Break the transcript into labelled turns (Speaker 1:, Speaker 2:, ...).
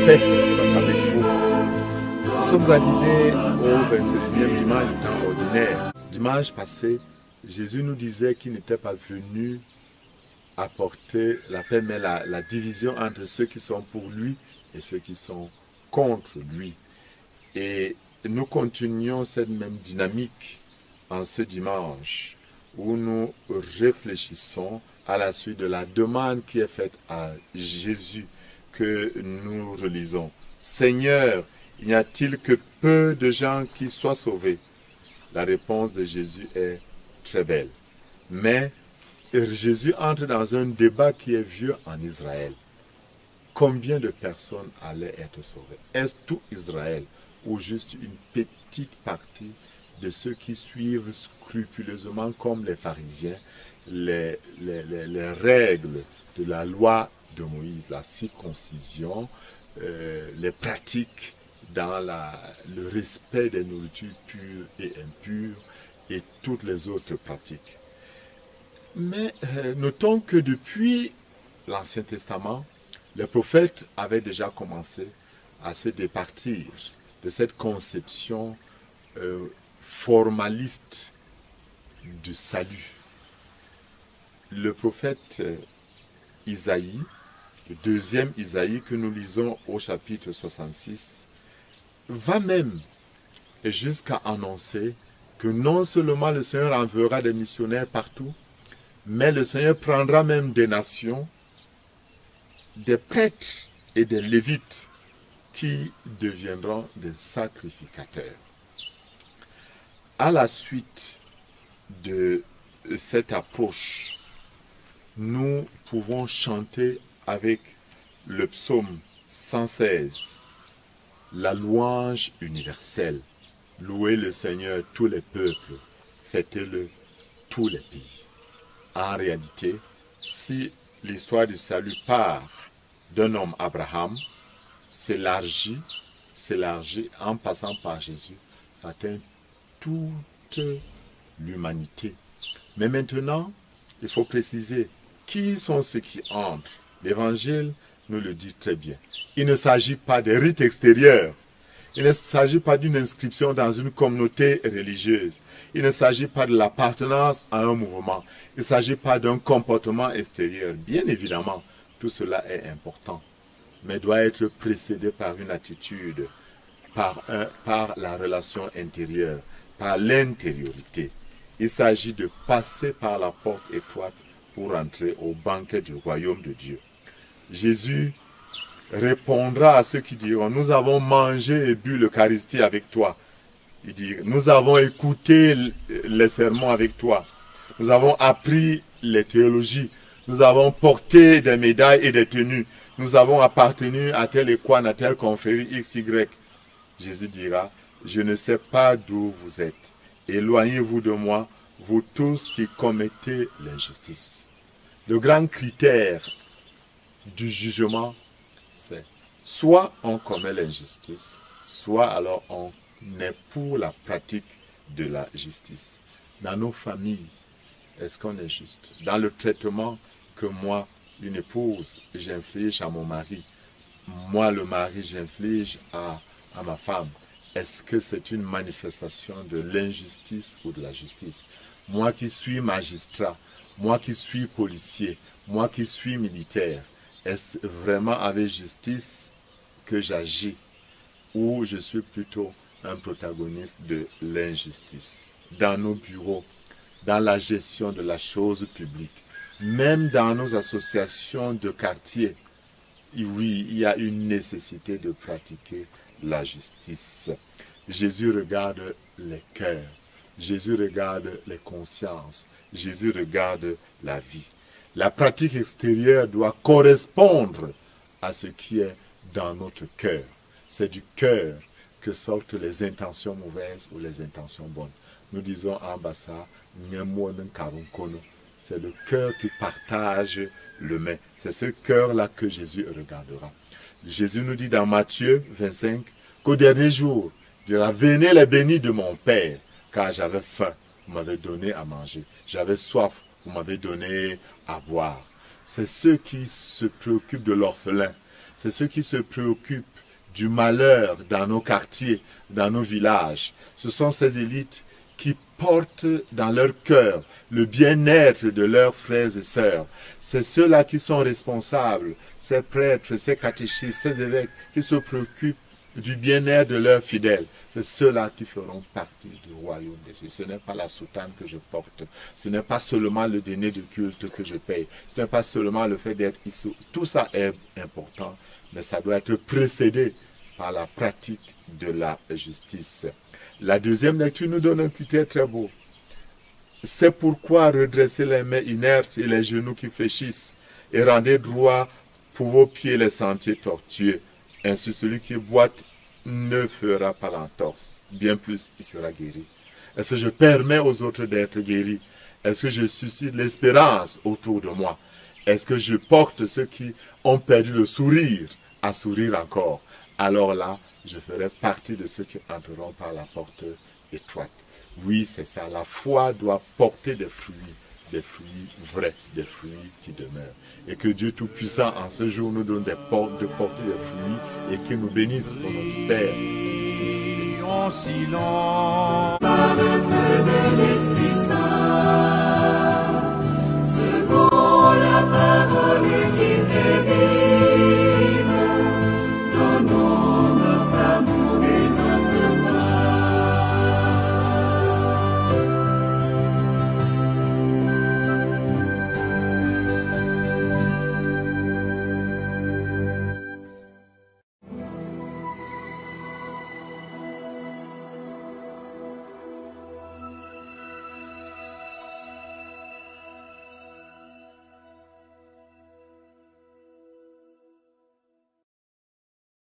Speaker 1: paix soit avec vous. Nous sommes arrivés au 21e dimanche du temps ordinaire. Dimanche passé, Jésus nous disait qu'il n'était pas venu apporter la paix, mais la division entre ceux qui sont pour lui et ceux qui sont contre lui. Et nous continuons cette même dynamique en ce dimanche où nous réfléchissons à la suite de la demande qui est faite à Jésus que nous relisons. Seigneur, y a-t-il que peu de gens qui soient sauvés? La réponse de Jésus est très belle. Mais Jésus entre dans un débat qui est vieux en Israël. Combien de personnes allaient être sauvées? Est-ce tout Israël ou juste une petite partie de ceux qui suivent scrupuleusement comme les pharisiens les règles de la loi de Moïse, la circoncision, les pratiques dans le respect des nourritures pures et impures et toutes les autres pratiques. Mais notons que depuis l'Ancien Testament, les prophètes avaient déjà commencé à se départir de cette conception formaliste du salut. Le prophète Isaïe, le deuxième Isaïe que nous lisons au chapitre 66, va même jusqu'à annoncer que non seulement le Seigneur enverra des missionnaires partout, mais le Seigneur prendra même des nations, des prêtres et des lévites qui deviendront des sacrificateurs. À la suite de cette approche, nous pouvons chanter avec le psaume 116, la louange universelle. Louez le Seigneur tous les peuples, fêtez-le tous les pays. En réalité, si l'histoire du salut part d'un homme Abraham, s'élargit en passant par Jésus, ça atteint toute l'humanité. Mais maintenant, il faut préciser qui sont ceux qui entrent. L'Évangile nous le dit très bien. Il ne s'agit pas des rites extérieurs. Il ne s'agit pas d'une inscription dans une communauté religieuse. Il ne s'agit pas de l'appartenance à un mouvement. Il ne s'agit pas d'un comportement extérieur. Bien évidemment, tout cela est important, mais doit être précédé par une attitude, par la relation intérieure, par l'intériorité. Il s'agit de passer par la porte étroite pour entrer au banquet du royaume de Dieu. Jésus répondra à ceux qui diront, nous avons mangé et bu l'Eucharistie avec toi. Il dit, nous avons écouté les sermons avec toi. Nous avons appris les théologies. Nous avons porté des médailles et des tenues. Nous avons appartenu à tel équane, à telle confrérie XY. Jésus dira, je ne sais pas d'où vous êtes. Éloignez-vous de moi, vous tous qui commettez l'injustice. Le grand critère du jugement, c'est soit on commet l'injustice, soit alors on est pour la pratique de la justice. Dans nos familles, est-ce qu'on est juste? Dans le traitement que moi, une épouse, j'inflige à mon mari, moi le mari, j'inflige à ma femme, est-ce que c'est une manifestation de l'injustice ou de la justice? Moi qui suis magistrat, moi qui suis policier, moi qui suis militaire, est-ce vraiment avec justice que j'agis ou je suis plutôt un protagoniste de l'injustice? Dans nos bureaux, dans la gestion de la chose publique, même dans nos associations de quartier, oui, il y a une nécessité de pratiquer la justice. Jésus regarde les cœurs, Jésus regarde les consciences, Jésus regarde la vie. La pratique extérieure doit correspondre à ce qui est dans notre cœur. C'est du cœur que sortent les intentions mauvaises ou les intentions bonnes. Nous disons en Bassa, c'est le cœur qui partage le mets. C'est ce cœur-là que Jésus regardera. Jésus nous dit dans Matthieu 25 qu'au dernier jour, il dira, venez les bénis de mon Père, car j'avais faim, vous m'avez donné à manger. J'avais soif, vous m'avez donné à boire. C'est ceux qui se préoccupent de l'orphelin. C'est ceux qui se préoccupent du malheur dans nos quartiers, dans nos villages. Ce sont ces élites qui portent dans leur cœur le bien-être de leurs frères et sœurs. C'est ceux-là qui sont responsables, ces prêtres, ces catéchistes, ces évêques qui se préoccupent du bien-être de leurs fidèles. C'est ceux-là qui feront partie du royaume des cieux. Ce n'est pas la soutane que je porte. Ce n'est pas seulement le dîner de culte que je paye. Ce n'est pas seulement le fait d'être X. Tout ça est important, mais ça doit être précédé par la pratique de la justice. La deuxième lecture nous donne un critère très beau. C'est pourquoi redressez les mains inertes et les genoux qui fléchissent et rendez droit pour vos pieds les sentiers tortueux. Ainsi celui qui boite ne fera pas l'entorse. Bien plus, il sera guéri. Est-ce que je permets aux autres d'être guéris? Est-ce que je suscite l'espérance autour de moi? Est-ce que je porte ceux qui ont perdu le sourire à sourire encore? Alors là, je ferai partie de ceux qui entreront par la porte étroite. Oui, c'est ça. La foi doit porter des fruits vrais, des fruits qui demeurent. Et que Dieu Tout-Puissant, en ce jour, nous donne de porter des fruits et qu'il nous bénisse pour notre Père, notre Fils et notre Saint-Esprit.